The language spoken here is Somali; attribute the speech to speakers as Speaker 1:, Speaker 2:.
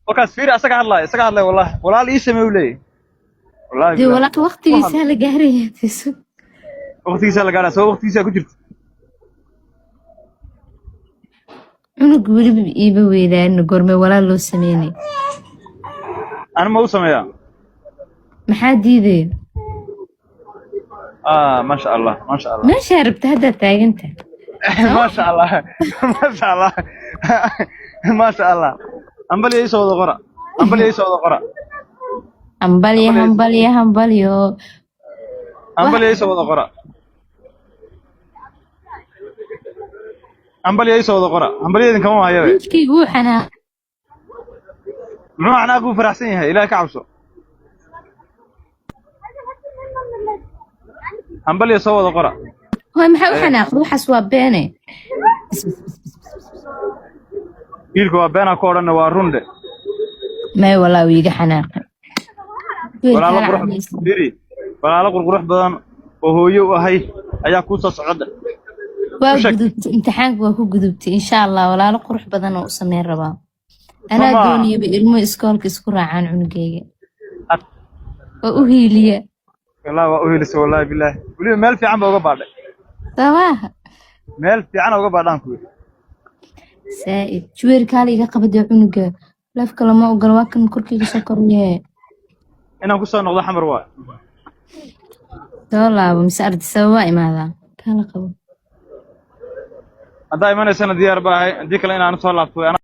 Speaker 1: وكاس فيري اسق الله والله لي سمي ولي والله
Speaker 2: دي
Speaker 1: بالله
Speaker 2: ولا وقتي سهل جاري تسو
Speaker 1: وقتيسا la gaara soo waqtiisa ku jirto
Speaker 2: cunug weliba iiba weydaan goorme walaal loo sameynay
Speaker 1: ana ma u sameeyaa
Speaker 2: maxaa diiday
Speaker 1: ما شاء الله
Speaker 2: meesha rabta hadda taaganta
Speaker 1: ما شاء الله ما شاء الله ما شاء الله أمبلي يسوى ذقرة
Speaker 2: hambalyo
Speaker 1: أمبلي يسوى ذقرة أمبلي إذن كمان هاي
Speaker 2: wiilkaygu wuu xanaaq
Speaker 1: منو أنا أقول فرحسينها إلى كعبسه أمبلي يسوى ذقرة
Speaker 2: hooy maxaa u xanaaqda waxaas waa beene
Speaker 1: wiilku beena ku oran waa runde
Speaker 2: may walaa wiiga xanaaqay
Speaker 1: walaalo qurqurux badan oo hooyo u ahay ayaa ku soo socda
Speaker 2: waa gudubtay imtixaanka waa ku gudubtay insha Allah walaalo qurux badan oo u sameyn rabaa ana dooniyay ilmo iskoolka isku raacaan cunugeyga oo u hiiliya
Speaker 1: والله وأهلس والله بالله ولي مال في عم وقبض
Speaker 2: صباح
Speaker 1: مال في عنا وقبض عنكم
Speaker 2: سائد شوير كالي قبض عنقه لا في كلام أقول واكن كركي سكرنيه
Speaker 1: أنا أقول صار نقضي حمر واي
Speaker 2: والله ومسألة سواء ماذا كان قبض
Speaker 1: دائما السنة دي 4 ديك اللي أنا صار لعبت